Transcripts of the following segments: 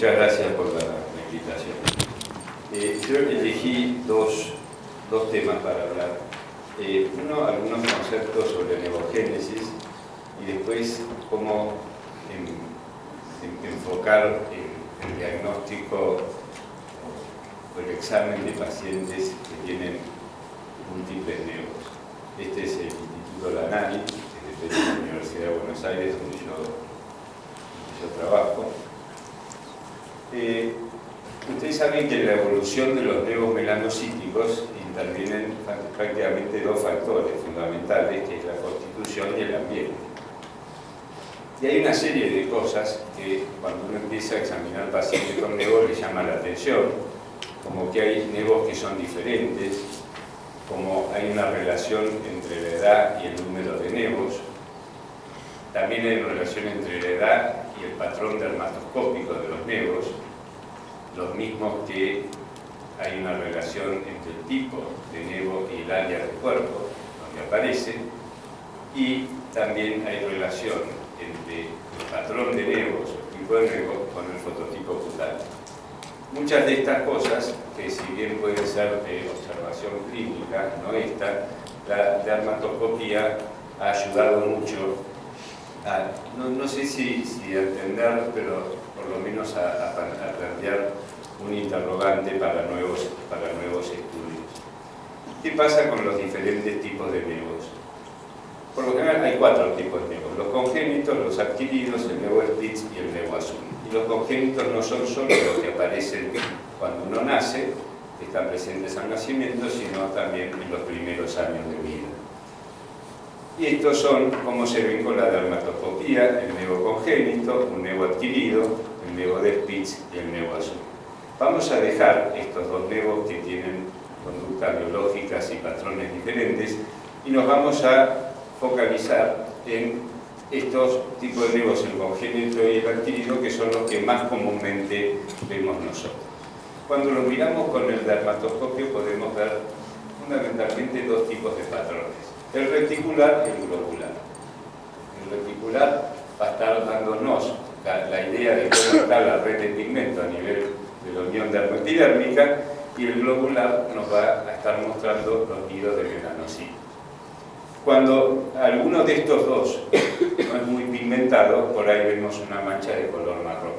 Muchas gracias por la invitación. Yo elegí dos temas para hablar. Uno, algunos conceptos sobre nevogénesis y después cómo enfocar el diagnóstico o el examen de pacientes que tienen múltiples nevos. Este es el Instituto Lanari, que es de la Universidad de Buenos Aires, donde yo trabajo. Ustedes saben que en la evolución de los nevos melanocíticos intervienen prácticamente dos factores fundamentales, que es la constitución y el ambiente. Y hay una serie de cosas que cuando uno empieza a examinar pacientes con nevos le llama la atención, como que hay nevos que son diferentes, como hay una relación entre la edad y el número de nevos. También hay una relación entre la edad y el patrón dermatoscópico de los nevos, los mismos que hay una relación entre el tipo de nevo y el área del cuerpo donde aparece, y también hay relación entre el patrón de nevos, el tipo de nevo, con el fototipo cutáneo. Muchas de estas cosas, que si bien pueden ser de observación clínica, no esta, la dermatoscopía ha ayudado mucho a, no sé si a entender, pero por lo menos a plantear un interrogante para nuevos estudios. ¿Qué pasa con los diferentes tipos de nevos? Por lo general hay cuatro tipos de nevos: los congénitos, los adquiridos, el nevo Spitz y el nevo azul. Y los congénitos no son solo los que aparecen cuando uno nace, que están presentes al nacimiento, sino también en los primeros años de vida. Y estos son cómo se ven con la dermatoscopía: el nevo congénito, un nevo adquirido, el nevo de Spitz y el nevo azul. Vamos a dejar estos dos nevos que tienen conductas biológicas y patrones diferentes y nos vamos a focalizar en estos tipos de nevos, el congénito y el adquirido, que son los que más comúnmente vemos nosotros. Cuando los miramos con el dermatoscopio podemos ver fundamentalmente dos tipos de patrones: el reticular y el globular. El reticular va a estar dándonos la idea de cómo está la red de pigmento a nivel de la unión dermoepidérmica, y el globular nos va a estar mostrando los nidos de melanocitos. Cuando alguno de estos dos no es muy pigmentado, por ahí vemos una mancha de color marrón.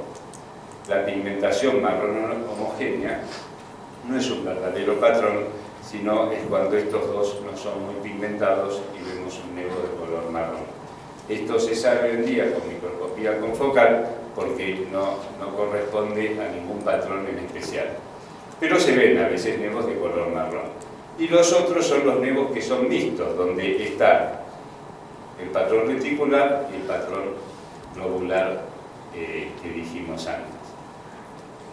La pigmentación marrón homogénea no es un verdadero patrón, sino es cuando estos dos no son muy pigmentados y vemos un nevo de color marrón. Esto se sabe hoy en día con microscopía confocal porque no corresponde a ningún patrón en especial. Pero se ven a veces nevos de color marrón. Y los otros son los nevos que son mixtos, donde está el patrón reticular y el patrón globular que dijimos antes.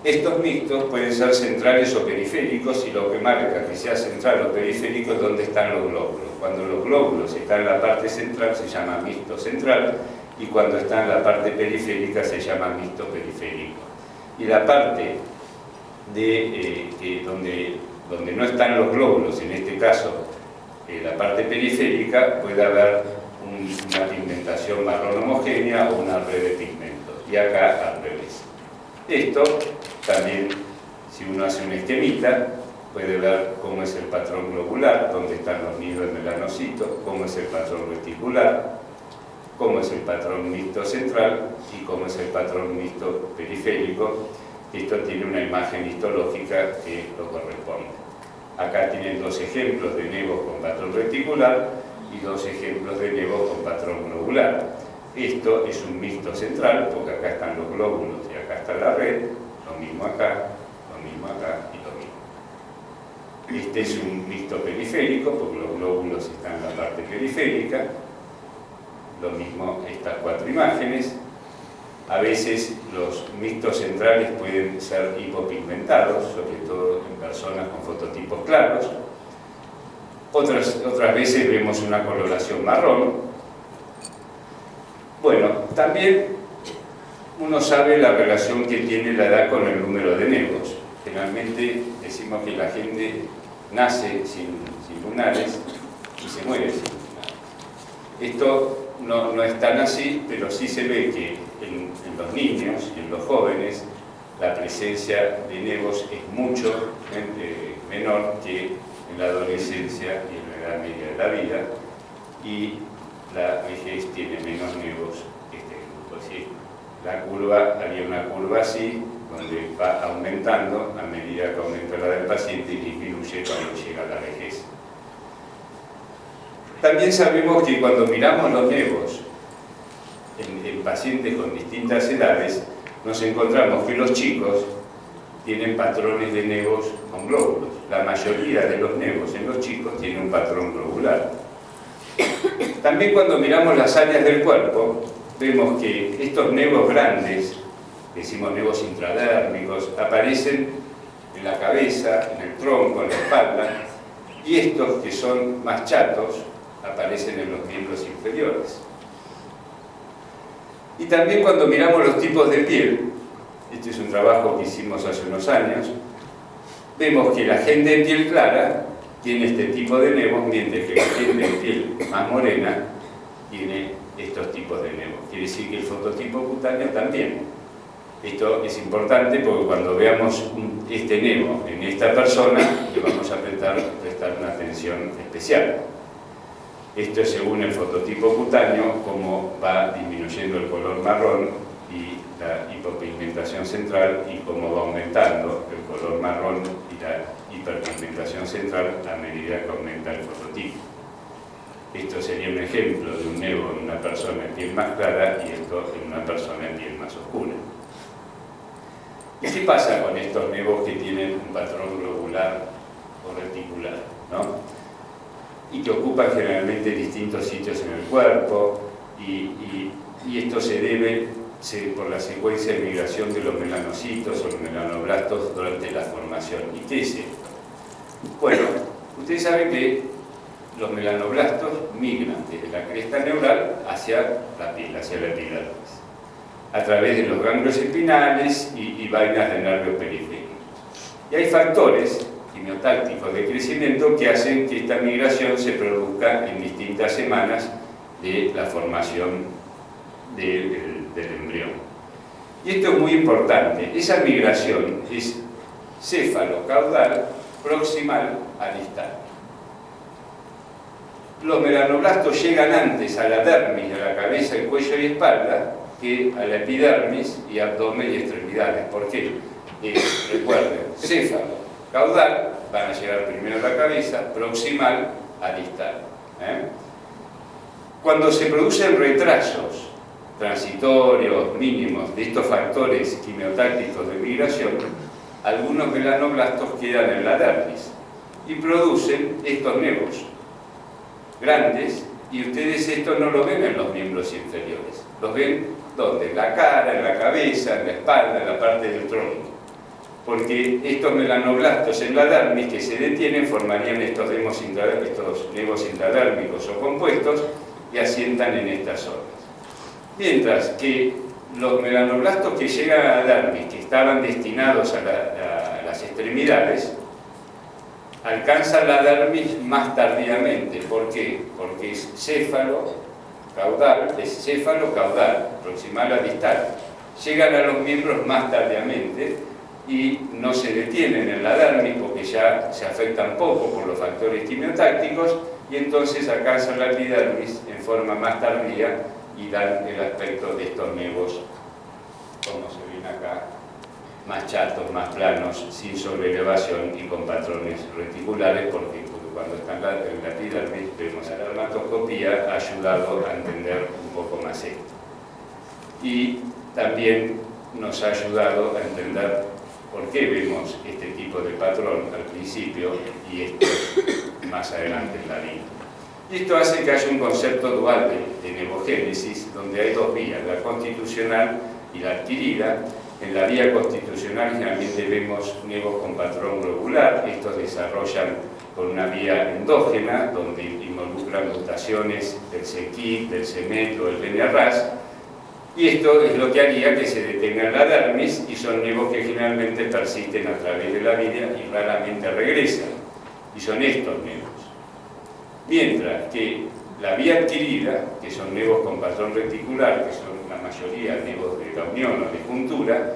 Estos mixtos pueden ser centrales o periféricos, y lo que marca que sea central o periférico es dónde están los glóbulos. Cuando los glóbulos están en la parte central se llama mixto central, y cuando está en la parte periférica se llama mixto periférico. Y la parte donde no están los glóbulos, en este caso la parte periférica, puede haber una pigmentación marrón homogénea o una red de pigmentos, y acá al revés. Esto también, si uno hace una esquemita, puede ver cómo es el patrón globular, dónde están los nidos de melanocitos, cómo es el patrón reticular, cómo es el patrón mixto central y cómo es el patrón mixto periférico. Esto tiene una imagen histológica que lo corresponde. Acá tienen dos ejemplos de nevos con patrón reticular y dos ejemplos de nevos con patrón globular. Esto es un mixto central, porque acá están los glóbulos y acá está la red, lo mismo acá y lo mismo. Este es un mixto periférico, porque los glóbulos están en la parte periférica. Lo mismo estas cuatro imágenes. A veces los mixtos centrales pueden ser hipopigmentados, sobre todo en personas con fototipos claros. Otras veces vemos una coloración marrón. Bueno, también uno sabe la relación que tiene la edad con el número de nevos. Generalmente decimos que la gente nace sin lunares y se muere sin lunares. Esto no es tan así, pero sí se ve que en los niños y en los jóvenes la presencia de nevos es mucho menor que en la adolescencia y en la edad media de la vida, y la vejez tiene menos nevos que este grupo. ¿Sí? La curva, había una curva así, donde va aumentando a medida que aumenta la del paciente y disminuye cuando llega a la vejez. También sabemos que cuando miramos los nevos en pacientes con distintas edades, nos encontramos que los chicos tienen patrones de nevos con glóbulos. La mayoría de los nevos en los chicos tienen un patrón globular. También cuando miramos las áreas del cuerpo, vemos que estos nevos grandes, decimos nevos intradérmicos, aparecen en la cabeza, en el tronco, en la espalda, y estos que son más chatos aparecen en los miembros inferiores. Y también cuando miramos los tipos de piel, este es un trabajo que hicimos hace unos años, vemos que la gente de piel clara tiene este tipo de nevos, mientras que la gente de piel más morena tiene estos tipos de nevos. Quiere decir que el fototipo cutáneo también. Esto es importante porque cuando veamos este nevo en esta persona, le vamos a prestar una atención especial. Esto es según el fototipo cutáneo, cómo va disminuyendo el color marrón y la hipopigmentación central, y cómo va aumentando el color marrón y la hiperpigmentación central a medida que aumenta el fototipo. Esto sería un ejemplo de un nevo en una persona en piel más clara y esto en una persona en piel más oscura. ¿Y qué pasa con estos nevos que tienen un patrón globular o reticular, ¿no? Y que ocupan generalmente distintos sitios en el cuerpo, y esto se debe por la secuencia de migración de los melanocitos o los melanoblastos durante la formación? ¿Y qué es esto? Bueno, ustedes saben que los melanoblastos migran desde la cresta neural hacia la piel, hacia la epidermis, a través de los ganglios espinales y vainas de nervios periféricos. Y hay factores quimiotácticos de crecimiento que hacen que esta migración se produzca en distintas semanas de la formación del embrión. Y esto es muy importante. Esa migración es céfalo-caudal, proximal a distal. Los melanoblastos llegan antes a la dermis, a la cabeza, el cuello y espalda, que a la epidermis y abdomen y extremidades. ¿Por qué? Recuerden, céfalo, caudal, van a llegar primero a la cabeza, proximal a distal. Cuando se producen retrasos transitorios mínimos de estos factores quimiotácticos de migración, algunos melanoblastos quedan en la dermis y producen estos nevos grandes, y ustedes esto no lo ven en los miembros inferiores. Los ven ¿dónde? En la cara, en la cabeza, en la espalda, en la parte del tronco. Porque estos melanoblastos en la dermis que se detienen formarían estos nevos intradérmicos o compuestos y asientan en estas zonas. Mientras que los melanoblastos que llegan a la dermis, que estaban destinados a las extremidades, alcanzan la dermis más tardíamente. ¿Por qué? Porque es céfalo-caudal, proximal a distal. Llegan a los miembros más tardíamente y no se detienen en la dermis porque ya se afectan poco por los factores quimiotácticos, y entonces alcanzan la epidermis en forma más tardía y dan el aspecto de estos nevos, como se ven acá, más chatos, más planos, sin sobreelevación y con patrones reticulares, porque cuando están en la epidermis vemos a la dermatoscopía ha ayudado a entender un poco más esto. Y también nos ha ayudado a entender por qué vemos este tipo de patrón al principio y esto más adelante en la vida. Y esto hace que haya un concepto dual de nevogénesis, donde hay dos vías, la constitucional y la adquirida. En la vía constitucional generalmente vemos nevos con patrón globular. Estos desarrollan por una vía endógena, donde involucran mutaciones del c-KIT, del c-MET o del DNA-RAS, y esto es lo que haría que se detenga en la dermis, y son nevos que generalmente persisten a través de la vida y raramente regresan, y son estos nevos. Mientras que la vía adquirida, que son nevos con patrón reticular, que son la mayoría nevos de la unión o de juntura,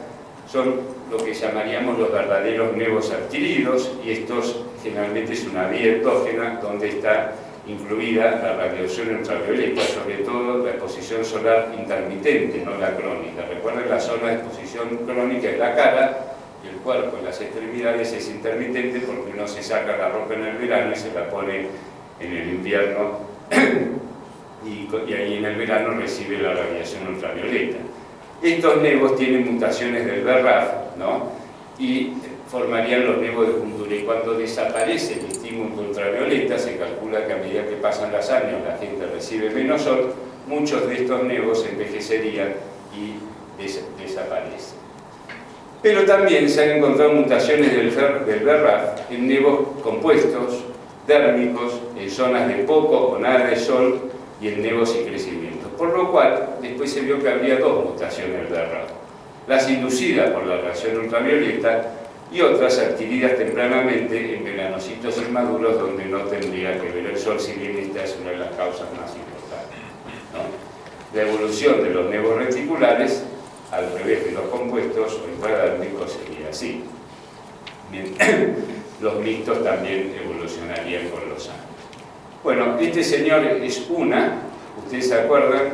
son lo que llamaríamos los verdaderos nevos adquiridos, y estos generalmente es una vía endógena donde está incluida la radiación ultravioleta, sobre todo la exposición solar intermitente, no la crónica. Recuerden, la zona de exposición crónica es la cara, y el cuerpo en las extremidades es intermitente porque uno se saca la ropa en el verano y se la pone en el invierno y ahí en el verano recibe la radiación ultravioleta. Estos nevos tienen mutaciones del BRAF, ¿no? Y formarían los nevos de juntura, y cuando desaparece el estímulo ultravioleta, se calcula que a medida que pasan los años la gente recibe menos sol, muchos de estos nevos envejecerían y desaparecen. Pero también se han encontrado mutaciones del BRAF en nevos compuestos, térmicos, en zonas de poco o nada de sol y en nevos y crecimientos. Por lo cual, después se vio que habría dos mutaciones del BRAF: las inducidas por la radiación ultravioleta y otras adquiridas tempranamente en melanocitos inmaduros donde no tendría que ver el sol, si bien esta es una de las causas más importantes, ¿no? La evolución de los nevos reticulares, al revés de los compuestos o intradérmicos, sería así. Bien. Los mixtos también evolucionarían con los años. Bueno, este señor es Una, ustedes se acuerdan,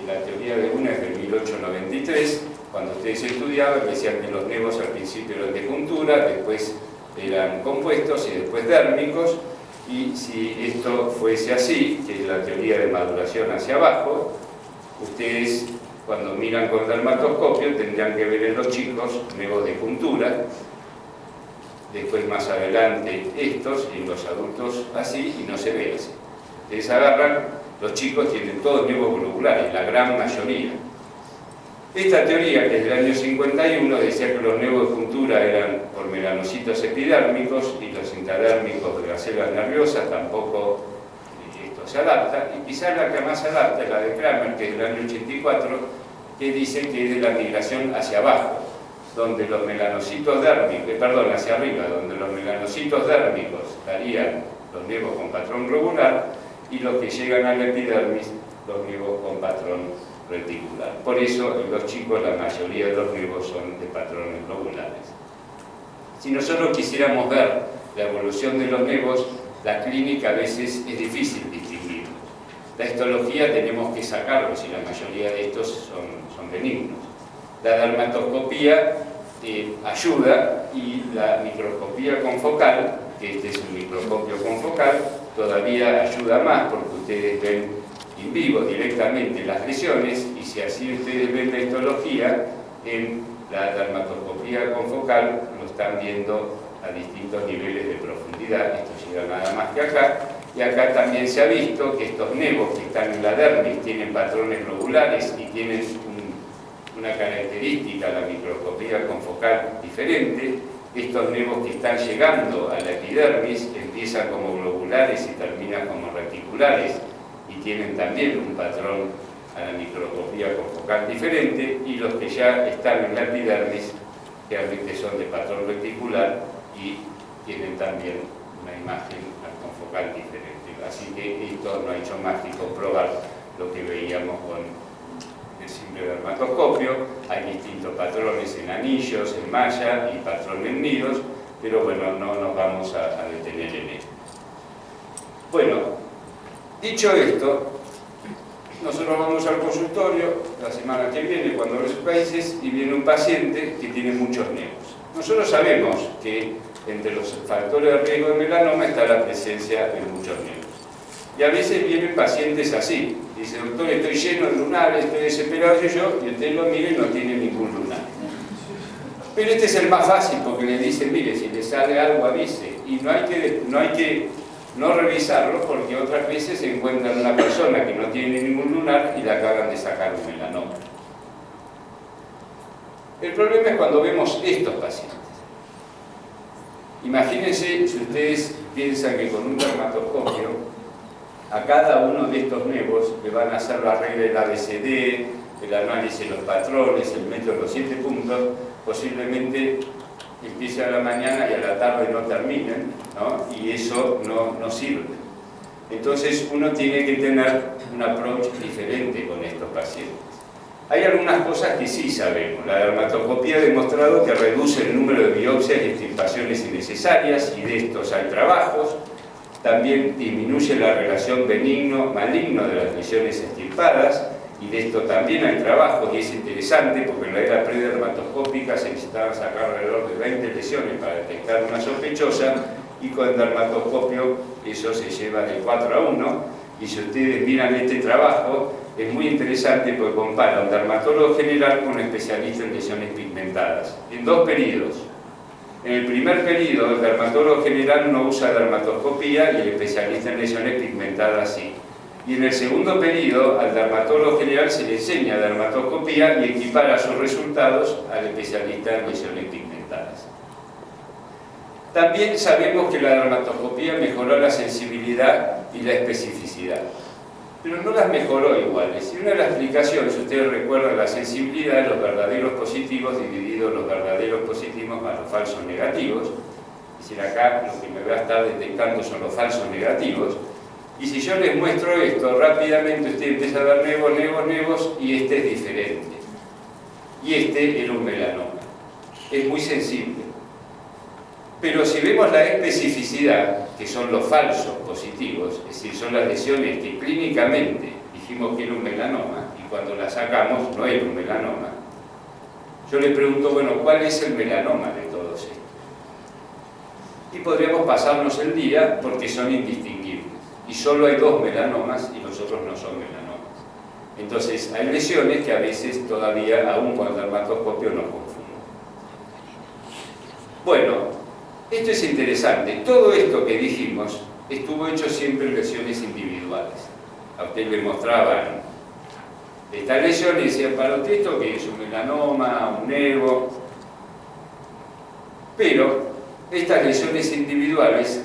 la teoría de Una es de 1893, cuando ustedes estudiaban decían que los nevos al principio eran de juntura, después eran compuestos y después dérmicos, y si esto fuese así, que es la teoría de maduración hacia abajo, ustedes cuando miran con dermatoscopio tendrían que ver en los chicos nevos de juntura, después más adelante estos, y en los adultos así, y no se ve así. Ustedes agarran, los chicos tienen todos nevos globulares, la gran mayoría. Esta teoría, que es del año 51, decía que los nevos de juntura eran por melanocitos epidérmicos y los intradérmicos de las células nerviosas, tampoco esto se adapta, y quizás la que más se adapta es la de Kramer, que es del año 84, que dice que es de la migración hacia abajo, donde los melanocitos dérmicos, hacia arriba, donde los melanocitos dérmicos darían los nevos con patrón globular, y los que llegan a la epidermis, los nevos con patrón reticular. Por eso en los chicos la mayoría de los nevos son de patrones globulares. Si nosotros quisiéramos ver la evolución de los nevos, la clínica a veces es difícil distinguirlos. La histología tenemos que sacarlos y la mayoría de estos son benignos. La dermatoscopía ayuda, y la microscopía confocal, que este es un microscopio confocal, todavía ayuda más porque ustedes ven en vivo directamente las lesiones, y si así ustedes ven la histología, en la dermatoscopía confocal lo están viendo a distintos niveles de profundidad. Esto llega nada más que acá, y acá también se ha visto que estos nevos que están en la dermis tienen patrones globulares y tienen una característica, la microscopía confocal, diferente. Estos nevos que están llegando a la epidermis empiezan como globulares y terminan como reticulares, y tienen también un patrón a la microscopía confocal diferente, y los que ya están en la epidermis realmente son de patrón reticular y tienen también una imagen confocal diferente. Así que esto no ha hecho más que comprobar lo que veíamos con el simple dermatoscopio. Hay distintos patrones en anillos, en malla y patrón en nidos, pero bueno, no nos vamos a detener en esto. Bueno, dicho esto, nosotros vamos al consultorio la semana que viene, cuando los países, y viene un paciente que tiene muchos nevos. Nosotros sabemos que entre los factores de riesgo de melanoma está la presencia de muchos nevos. Y a veces vienen pacientes así. Dice: doctor, estoy lleno de lunares, estoy desesperado, y usted lo mira y no tiene ningún lunar. Pero este es el más fácil, porque le dicen: mire, si le sale algo avise. Y no hay que no revisarlo, porque otras veces se encuentran una persona que no tiene ningún lunar y le acaban de sacar un melanoma. El problema es cuando vemos estos pacientes. Imagínense si ustedes piensan que con un dermatoscopio a cada uno de estos nevos le van a hacer la regla del ABCD, el análisis de los patrones, el método de los 7 puntos, posiblemente empiece a la mañana y a la tarde no terminen, ¿no? Y eso no sirve. Entonces uno tiene que tener un approach diferente con estos pacientes. Hay algunas cosas que sí sabemos. La dermatoscopía ha demostrado que reduce el número de biopsias y extirpaciones innecesarias, y de estos hay trabajos. También disminuye la relación benigno-maligno de las lesiones extirpadas, y de esto también hay trabajos, y es interesante porque en la era predermatoscópica se necesitaban sacar alrededor de 20 lesiones para detectar una sospechosa, y con el dermatoscopio eso se lleva de 4 a 1, y si ustedes miran este trabajo, es muy interesante porque compara un dermatólogo general con un especialista en lesiones pigmentadas, en 2 periodos. En el primer periodo, el dermatólogo general no usa dermatoscopía y el especialista en lesiones pigmentadas sí. Y en el segundo periodo, al dermatólogo general se le enseña dermatoscopía y equipara sus resultados al especialista en lesiones pigmentadas. También sabemos que la dermatoscopía mejoró la sensibilidad y la especificidad, pero no las mejoró iguales. Y una de las explicaciones, si ustedes recuerdan, la sensibilidad de los verdaderos positivos divididos los verdaderos positivos más los falsos negativos. Es decir, acá lo que me va a estar detectando son los falsos negativos. Y si yo les muestro esto, rápidamente usted empieza a ver nevos, y este es diferente. Y este era un melanoma. Es muy sensible. Pero si vemos la especificidad, que son los falsos positivos, es decir, son las lesiones que clínicamente dijimos que era un melanoma, y cuando la sacamos no era un melanoma, yo le pregunto, bueno, ¿cuál es el melanoma de todos estos? Y podríamos pasarnos el día porque son indistinguibles. Y solo hay 2 melanomas y los otros no son melanomas. Entonces, hay lesiones que a veces todavía, aún con el dermatoscopio, nos confunden. Bueno, esto es interesante. Todo esto que dijimos estuvo hecho siempre en lesiones individuales. A usted le mostraban estas lesiones y decían, para usted esto que es un melanoma, un nevo. Pero estas lesiones individuales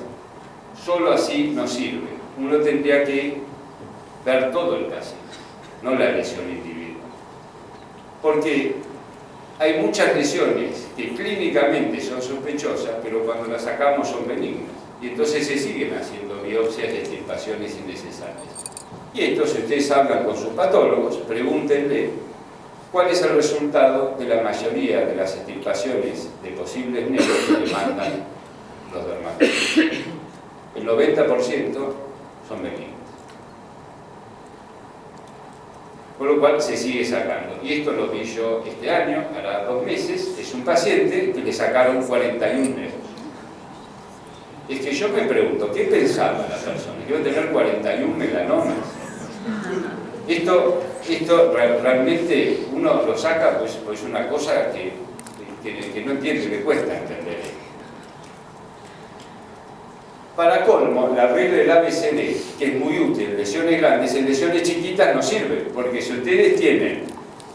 solo así no sirven. Uno tendría que ver todo el paciente, no la lesión individual. Porque hay muchas lesiones que clínicamente son sospechosas, pero cuando las sacamos son benignas. Y entonces se siguen haciendo biopsias y extirpaciones innecesarias. Y esto, si ustedes hablan con sus patólogos, pregúntenle cuál es el resultado de la mayoría de las extirpaciones de posibles nevos que le mandan los dermatólogos. El 90% son benignas. Por lo cual se sigue sacando. Y esto lo vi yo este año, hará 2 meses, es un paciente que le sacaron 41 nevos. Es que yo me pregunto, ¿qué pensaba la persona? ¿Que iba a tener 41 melanomas? Esto realmente uno lo saca, pues una cosa que no entiende, le cuesta entender. Para colmo, la regla del ABCD, que es muy útil en lesiones grandes, en lesiones chiquitas no sirve, porque si ustedes tienen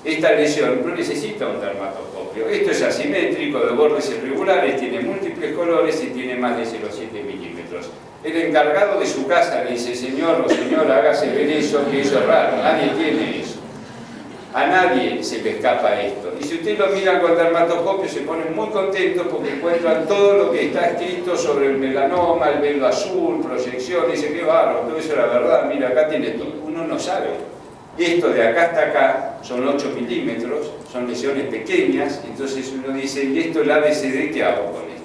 esta lesión, no necesita un dermatoscopio. Esto es asimétrico, de bordes irregulares, tiene múltiples colores y tiene más de 0,7 milímetros. El encargado de su casa le dice, señor o señora, hágase ver eso, que eso es raro, nadie tiene eso. A nadie se le escapa esto. Y si usted lo mira con dermatoscopio, se ponen muy contentos porque encuentran todo lo que está escrito sobre el melanoma, el velo azul, proyección, y dice, qué bárbaro, todo eso es la verdad, mira, acá tiene todo. Uno no sabe. Esto de acá hasta acá son 8 milímetros, son lesiones pequeñas, entonces uno dice, ¿y esto el ABCD qué hago con esto?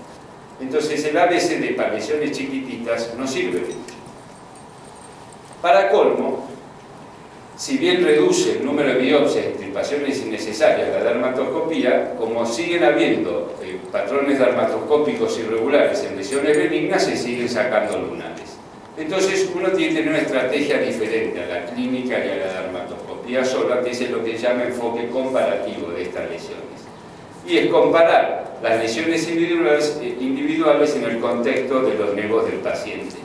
Entonces el ABCD para lesiones chiquititas no sirve mucho. Para colmo, si bien reduce el número de biopsias y extirpaciones innecesarias la dermatoscopía, como siguen habiendo patrones dermatoscópicos irregulares en lesiones benignas, se siguen sacando lunares. Entonces uno tiene que tener una estrategia diferente a la clínica y a la dermatoscopía sola, que es lo que se llama enfoque comparativo de estas lesiones. Y es comparar las lesiones individuales en el contexto de los nevos del paciente.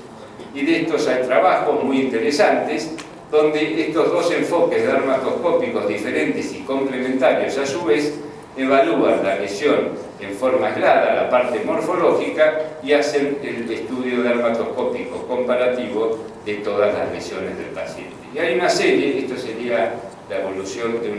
Y de estos hay trabajos muy interesantes, donde estos 2 enfoques dermatoscópicos diferentes y complementarios a su vez evalúan la lesión en forma aislada, la parte morfológica, y hacen el estudio dermatoscópico comparativo de todas las lesiones del paciente. Y hay una serie, esto sería la evaluación de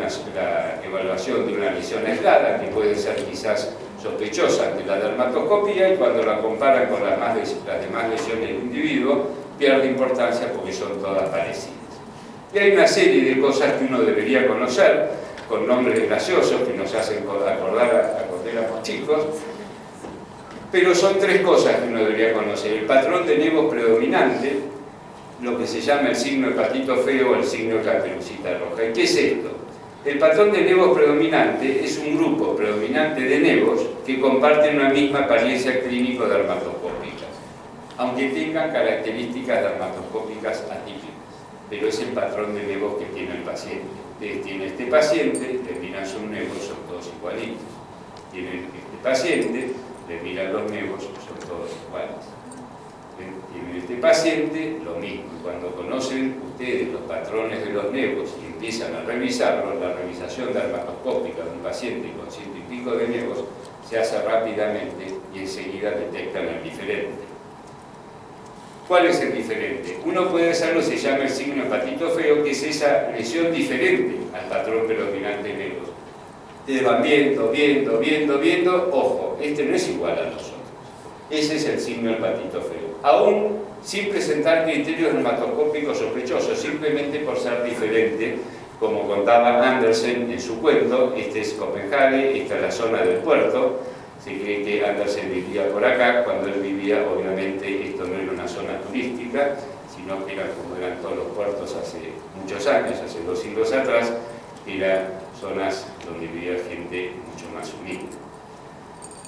una lesión aislada, que puede ser quizás sospechosa ante la dermatoscopía, y cuando la comparan con las demás lesiones del individuo, pierde importancia porque son todas parecidas. Y hay una serie de cosas que uno debería conocer, con nombres graciosos que nos hacen acordar a cuando éramos chicos, pero son tres cosas que uno debería conocer. El patrón de nevos predominante, lo que se llama el signo de patito feo o el signo de Caperucita Roja. ¿Y qué es esto? El patrón de nevos predominante es un grupo predominante de nevos que comparten una misma apariencia clínico-dermatoscópica, aunque tengan características dermatoscópicas atípicas, pero es el patrón de nevos que tiene el paciente. Tiene este paciente, le miran sus nevos, son todos igualitos. Tiene este paciente, le miran los nevos, son todos iguales. Tiene este paciente, lo mismo. Cuando conocen ustedes los patrones de los nevos y empiezan a revisarlos, la revisación dermatoscópica de un paciente con 100 y pico de nevos se hace rápidamente y enseguida detectan el diferente. ¿Cuál es el diferente? Uno puede hacerlo, se llama el signo de patito feo, que es esa lesión diferente al patrón predominante de nevos. Ustedes van viendo, ojo, este no es igual a nosotros. Ese es el signo del patito feo. Aún sin presentar criterios dermatoscópicos sospechosos, simplemente por ser diferente, como contaba Andersen en su cuento. Este es Copenhague, esta es la zona del puerto. Se cree que Andersen vivía por acá. Cuando él vivía, obviamente, esto no era una zona turística, sino que era como eran todos los puertos hace muchos años, hace 2 siglos atrás, eran zonas donde vivía gente mucho más humilde.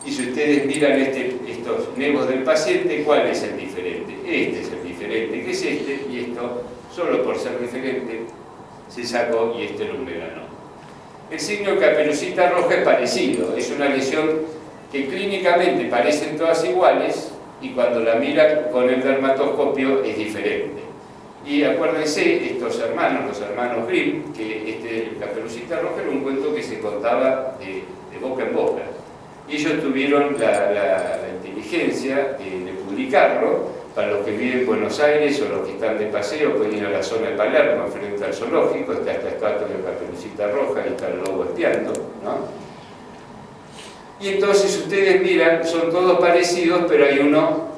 Y si ustedes miran estos nevos del paciente, ¿cuál es el diferente? Este es el diferente, que es este, y esto, solo por ser diferente, se sacó y este era un melanoma. El signo de Caperucita Roja es parecido, es una lesión que clínicamente parecen todas iguales y cuando la miran con el dermatoscopio es diferente. Y acuérdense, estos hermanos, los hermanos Grimm, que Caperucita Roja era un cuento que se contaba de boca en boca. Y ellos tuvieron la inteligencia de publicarlo. Para los que viven en Buenos Aires o los que están de paseo, pueden ir a la zona de Palermo, frente al zoológico, está esta estatua de Caperucita Roja y está el lobo espiando, ¿no? Y entonces ustedes miran, son todos parecidos, pero hay uno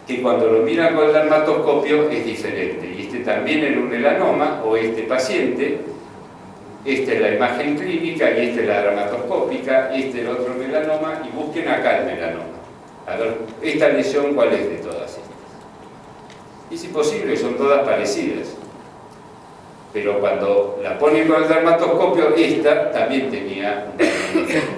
que cuando lo miran con el dermatoscopio es diferente. Y este también era un melanoma, o este paciente. Esta es la imagen clínica y esta es la dermatoscópica, este es el otro melanoma, y busquen acá el melanoma. A ver, esta lesión, ¿cuál es de todas estas? Y si posible, son todas parecidas. Pero cuando la ponen con el dermatoscopio, esta también tenía un melanoma.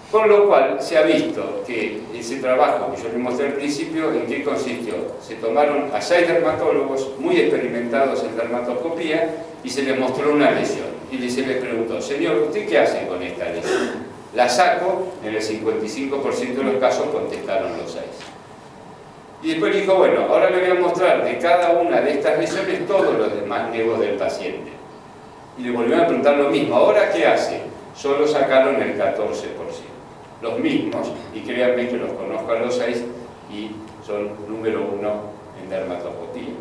Con lo cual, se ha visto que ese trabajo que yo les mostré al principio, ¿en qué consistió? Se tomaron a 6 dermatólogos muy experimentados en dermatoscopía y se les mostró una lesión. Y se les preguntó, señor, ¿usted qué hace con esta lesión? La saco, en el 55% de los casos contestaron los 6. Y después dijo, bueno, ahora le voy a mostrar de cada una de estas lesiones todos los demás nevos del paciente. Y le volvieron a preguntar lo mismo, ¿ahora qué hace? Solo sacaron el 14%. Los mismos, y créanme que los conozco a los 6 y son número 1 en dermatoscopía.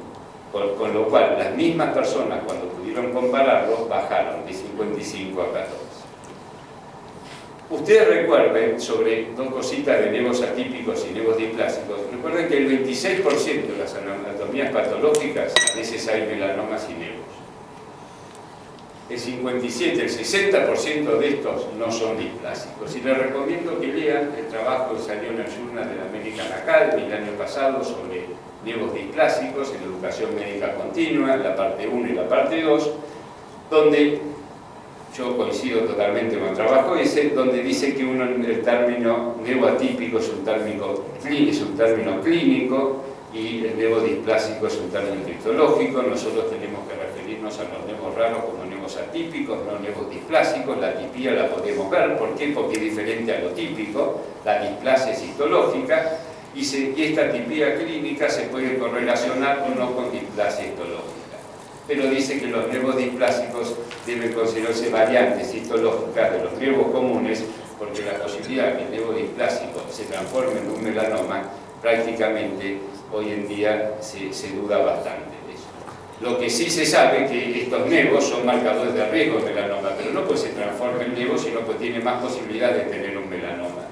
Con lo cual, las mismas personas, cuando pudieron compararlos, bajaron de 55 a 14. Ustedes recuerden, sobre 2 cositas de nevos atípicos y nevos displásicos, recuerden que el 26% de las anatomías patológicas a veces hay melanomas y nevos. El 57, el 60% de estos no son displásicos. Y les recomiendo que lean el trabajo que salió en el Journal de la American Academy el año pasado sobre nevos displásicos en educación médica continua, la parte 1 y la parte 2, donde yo coincido totalmente con el trabajo ese, donde dice que el término nevo atípico es un término clínico y el nevo displásico es un término cristológico. Nosotros tenemos que referirnos a los nevos raros como nevos atípicos, no nevos displásicos. La atipía la podemos ver, ¿por qué? Porque es diferente a lo típico, la displasia es histológica y esta atipía clínica se puede correlacionar o no con displasia histológica. Pero dice que los nevos displásicos deben considerarse variantes histológicas de los nevos comunes, porque la posibilidad de que el nevo displásico se transforme en un melanoma prácticamente hoy en día se duda bastante de eso. Lo que sí se sabe es que estos nevos son marcadores de riesgo de melanoma, pero no pues se transforma en nevo, sino pues tiene más posibilidad de tener un melanoma.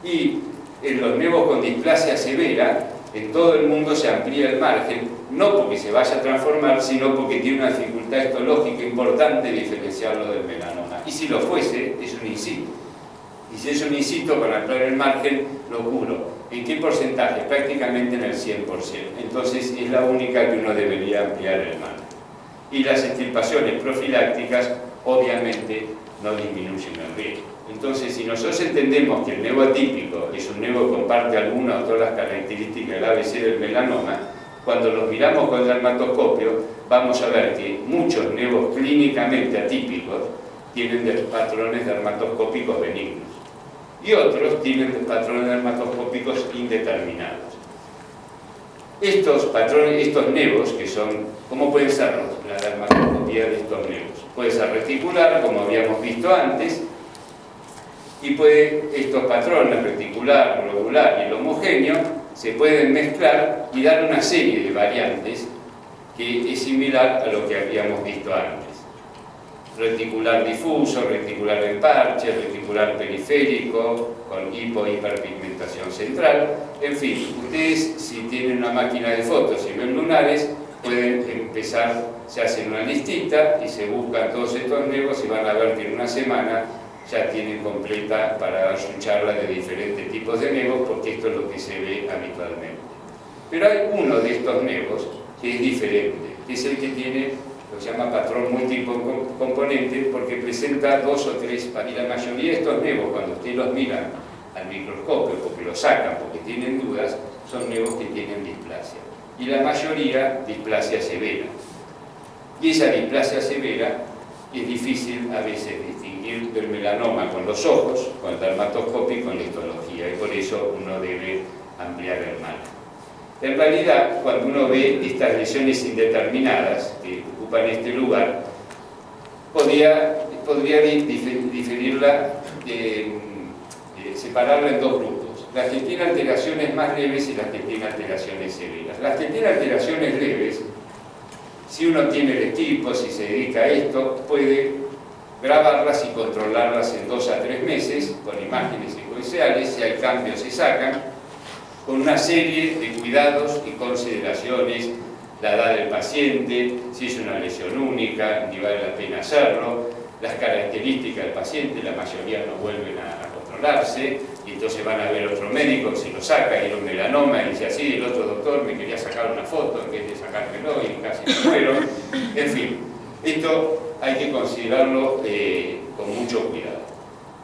Y en los nevos con displasia severa, en todo el mundo se amplía el margen, no porque se vaya a transformar, sino porque tiene una dificultad dificultad histológica importante diferenciarlo del melanoma. Y si lo fuese, es un in situ. Y si es un in situ, para ampliar el margen, lo curo. ¿En qué porcentaje? Prácticamente en el 100%. Entonces es la única que uno debería ampliar el margen. Y las extirpaciones profilácticas, obviamente, no disminuyen el riesgo. Entonces, si nosotros entendemos que el nevo atípico es un nevo que comparte algunas o todas las características del ABC del melanoma, cuando los miramos con el dermatoscopio, vamos a ver que muchos nevos clínicamente atípicos tienen patrones dermatoscópicos benignos y otros tienen patrones dermatoscópicos indeterminados. Estos patrones, estos nevos, que son, ¿cómo puede ser la dermatoscopía de estos nevos? Puede ser reticular, como habíamos visto antes, y estos patrones, reticular, globular y el homogéneo, se pueden mezclar y dar una serie de variantes que es similar a lo que habíamos visto antes. Reticular difuso, reticular en parche, reticular periférico, con hiperpigmentación central. En fin, ustedes, si tienen una máquina de fotos y ven lunares, pueden empezar, se hacen una listita y se buscan todos estos nevos y van a ver que en una semana ya tienen completa para dar su charla de diferentes tipos de nevos, porque esto es lo que se ve habitualmente. Pero hay uno de estos nevos que es diferente, que es el que tiene, lo que se llama patrón multicomponente, porque presenta 2 o 3, y la mayoría de estos nevos, cuando ustedes los miran al microscopio, porque los sacan, porque tienen dudas, son nevos que tienen displasia. Y la mayoría, displasia severa. Y esa displasia severa es difícil a veces distinguir del melanoma con los ojos, con el dermatoscopio y con la histología, y por eso uno debe ampliar el margen. En realidad, cuando uno ve estas lesiones indeterminadas que ocupan este lugar, podría diferirla, separarla en dos grupos: las que tienen alteraciones más leves y las que tienen alteraciones severas. Las que tienen alteraciones leves, si uno tiene el equipo, si se dedica a esto, puede grabarlas y controlarlas en 2 a 3 meses con imágenes secuenciales. Si hay cambios se sacan, con una serie de cuidados y consideraciones: la edad del paciente, si es una lesión única, ni vale la pena hacerlo, las características del paciente, la mayoría no vuelven a controlarse, y entonces van a ver otro médico, se lo saca y era un melanoma, y dice así: el otro doctor me quería sacar una foto en vez de sacármelo y casi me muero. En fin, esto hay que considerarlo con mucho cuidado.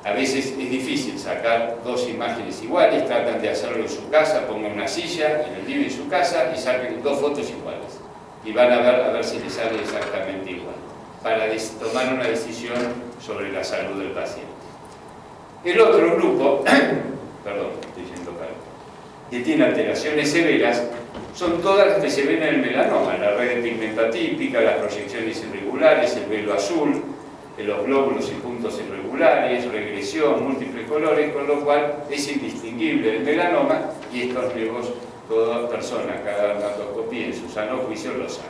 A veces es difícil sacar 2 imágenes iguales, tratan de hacerlo en su casa, pongan una silla en el living de su casa y saquen 2 fotos iguales. Y van a ver si les sale exactamente igual, para tomar una decisión sobre la salud del paciente. El otro grupo, perdón, estoy yendo para, que tiene alteraciones severas, son todas las que se ven en el melanoma: la red de pigmento atípica, las proyecciones irregulares, el velo azul, los glóbulos y puntos irregulares, regresión, múltiples colores, con lo cual es indistinguible el melanoma, y estos nevos, toda persona, cada dermatoscopía en su sano juicio lo saca.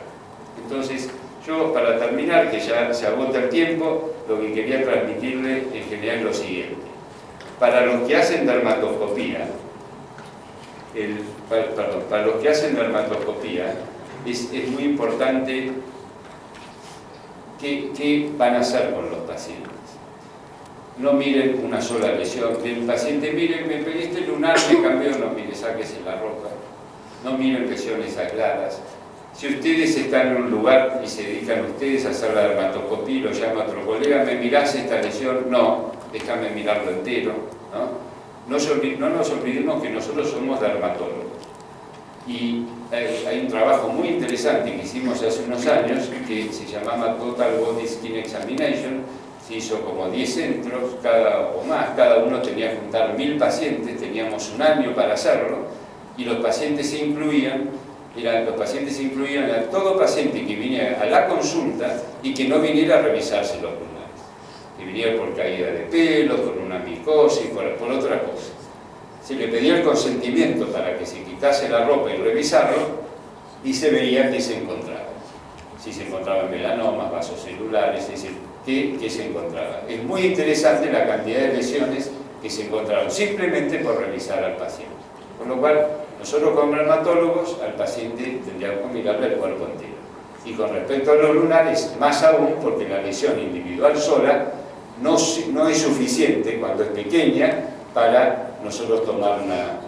Entonces, yo, para terminar, que ya se agota el tiempo, lo que quería transmitirle en general es lo siguiente: para los que hacen dermatoscopía, es muy importante qué van a hacer con los pacientes. No miren una sola lesión del paciente: miren, me pegué este lunar, me cambió. No, mire, sáquese la ropa. No miren lesiones aisladas. Si ustedes están en un lugar y se dedican ustedes a hacer la dermatoscopía y lo llama otro colega: ¿me mirás esta lesión? No, déjame mirarlo entero, ¿no? No nos olvidemos que nosotros somos dermatólogos. Y hay un trabajo muy interesante que hicimos hace unos años que se llamaba Total Body Skin Examination. Se hizo como 10 centros, cada uno tenía que juntar 1000 pacientes, teníamos un año para hacerlo, y los pacientes se incluían a todo paciente que viniera a la consulta y que no viniera a revisarse los lunares, que viniera por caída de pelo, por una micosis, por otra cosa. Se le pedía el consentimiento para que se quitase la ropa y revisarlo, y se veía qué se encontraba. Si se encontraban melanomas, vasos celulares, es decir, qué se encontraba. Es muy interesante la cantidad de lesiones que se encontraron simplemente por revisar al paciente. Con lo cual, nosotros como dermatólogos al paciente tendríamos que mirarle el cuerpo entero. Y con respecto a los lunares, más aún, porque la lesión individual sola no es suficiente cuando es pequeña para nosotros tomar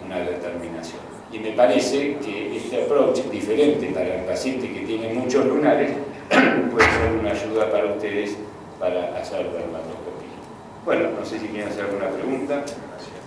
una determinación. Y me parece que este approach diferente para el paciente que tiene muchos lunares puede ser una ayuda para ustedes para hacer dermatoscopía. Bueno, no sé si quieren hacer alguna pregunta. Gracias.